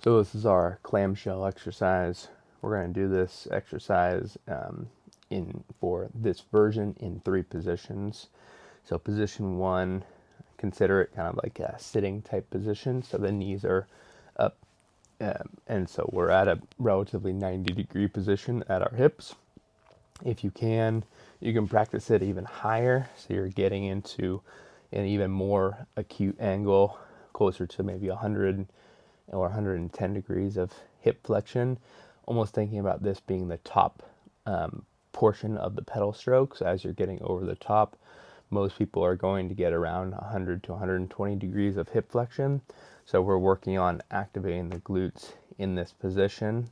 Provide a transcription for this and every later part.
So this is our clamshell exercise. We're going to do this exercise for this version in 3 positions. So position 1, consider it kind of like a sitting type position. So the knees are up, and so we're at a relatively 90-degree position at our hips. If you can practice it even higher, so you're getting into an even more acute angle, closer to maybe 100 or 110 degrees of hip flexion, almost thinking about this being the top portion of the pedal stroke. So as you're getting over the top, most people are going to get around 100 to 120 degrees of hip flexion. So we're working on activating the glutes in this position.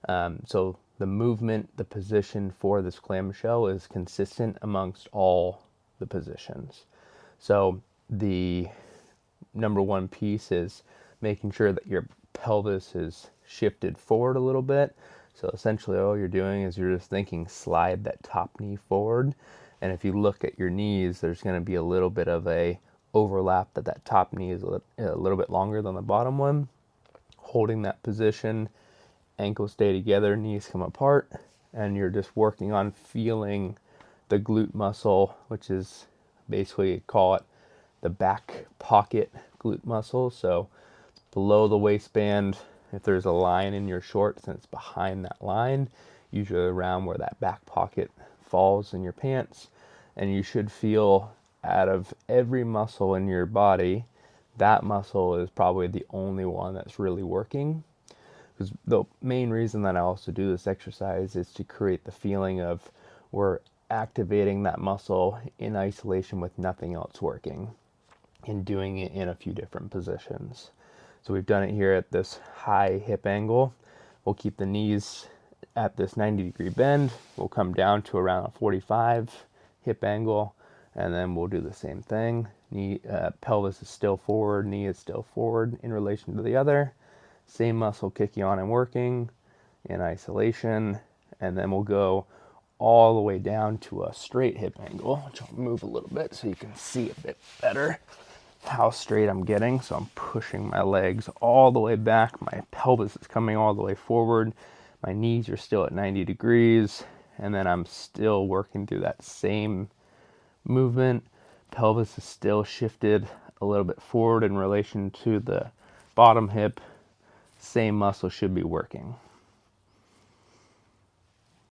So the movement, the position for this clamshell is consistent amongst all the positions. So the number one piece is making sure that your pelvis is shifted forward a little bit. So essentially all you're doing is you're just thinking slide that top knee forward. And if you look at your knees, there's going to be a little bit of a overlap that top knee is a little bit longer than the bottom one. Holding that position, ankles stay together, knees come apart, and you're just working on feeling the glute muscle, which is basically, call it the back pocket glute muscle. So below the waistband, if there's a line in your shorts and it's behind that line, usually around where that back pocket falls in your pants. And you should feel, out of every muscle in your body, that muscle is probably the only one that's really working. Because the main reason that I also do this exercise is to create the feeling of we're activating that muscle in isolation with nothing else working, and doing it in a few different positions. So we've done it here at this high hip angle. We'll keep the knees at this 90-degree bend. We'll come down to around a 45 hip angle, and then we'll do the same thing. Pelvis is still forward, knee is still forward in relation to the other. Same muscle kicking on and working in isolation, and then we'll go all the way down to a straight hip angle, which I'll move a little bit so you can see a bit better how straight I'm getting. So I'm pushing my legs all the way back. My pelvis is coming all the way forward. My knees are still at 90 degrees. And then I'm still working through that same movement. Pelvis is still shifted a little bit forward in relation to the bottom hip. Same muscle should be working.